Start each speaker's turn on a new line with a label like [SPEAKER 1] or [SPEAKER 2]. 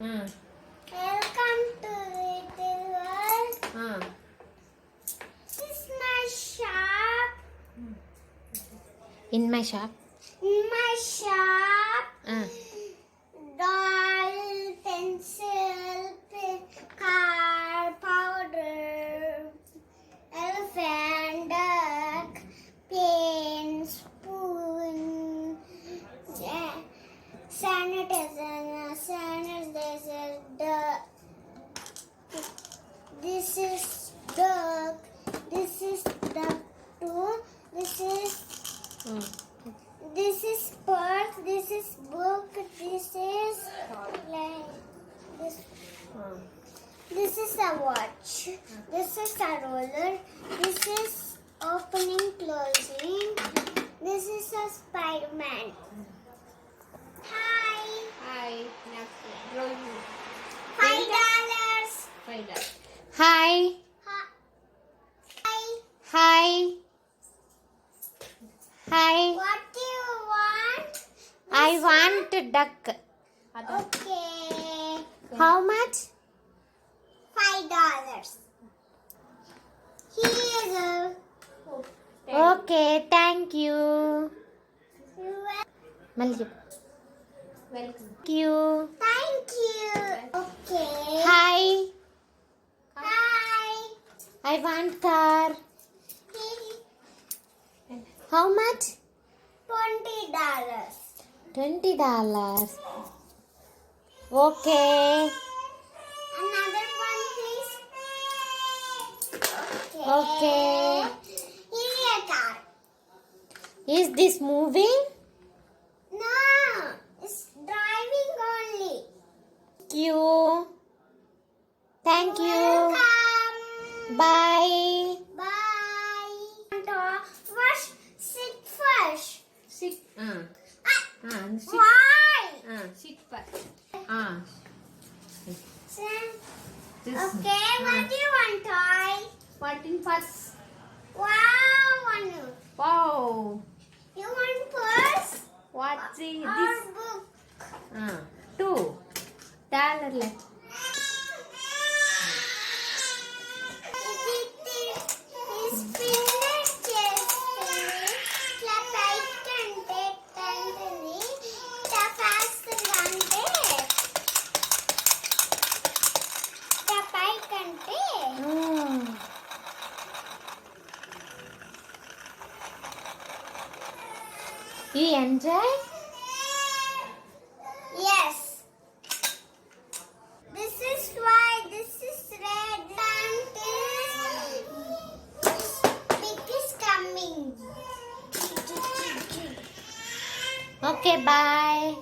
[SPEAKER 1] Mm.
[SPEAKER 2] Welcome to Little World.
[SPEAKER 1] Mm.
[SPEAKER 2] This is my shop.
[SPEAKER 1] In my shop.
[SPEAKER 2] In my shop,
[SPEAKER 1] Mm.
[SPEAKER 2] doll, pencil, car, powder, elephant, duck, pen, spoon, sanitizer, duck. This is duck. This is duck too.
[SPEAKER 1] Mm.
[SPEAKER 2] This is purse. This is book. This is like this.
[SPEAKER 1] Mm.
[SPEAKER 2] This is a watch. This is a roller. This is opening, closing. This is a Spider-Man. Hi.
[SPEAKER 1] Hi. Drawing.
[SPEAKER 2] $5.
[SPEAKER 1] Hi.
[SPEAKER 2] Hi.
[SPEAKER 1] Hi. Hi.
[SPEAKER 2] What do you want?
[SPEAKER 1] I want a duck.
[SPEAKER 2] Okay.
[SPEAKER 1] How much?
[SPEAKER 2] $5. Here.
[SPEAKER 1] Okay, thank you. మళ్ళీ చెప్పు. Thank you.
[SPEAKER 2] Thank you. Okay.
[SPEAKER 1] Hi.
[SPEAKER 2] Hi.
[SPEAKER 1] I want car. How much?
[SPEAKER 2] $20.
[SPEAKER 1] $20. Okay.
[SPEAKER 2] Another one, please.
[SPEAKER 1] Okay.
[SPEAKER 2] Here a car.
[SPEAKER 1] Is this moving?
[SPEAKER 2] No, it's driving only.
[SPEAKER 1] Thank you. Thank you.
[SPEAKER 2] Welcome.
[SPEAKER 1] Bye.
[SPEAKER 2] Bye. First, sit first.
[SPEAKER 1] Sit. Sit.
[SPEAKER 2] Why?
[SPEAKER 1] Sit first.
[SPEAKER 2] Okay, what do you want, toy?
[SPEAKER 1] What in first?
[SPEAKER 2] Wow, one.
[SPEAKER 1] Wow.
[SPEAKER 2] You want purse
[SPEAKER 1] What's
[SPEAKER 2] or
[SPEAKER 1] this?
[SPEAKER 2] book?
[SPEAKER 1] Two. $1. You enjoy?
[SPEAKER 2] Yes. This is white, this is red, and this big is coming.
[SPEAKER 1] Okay, bye.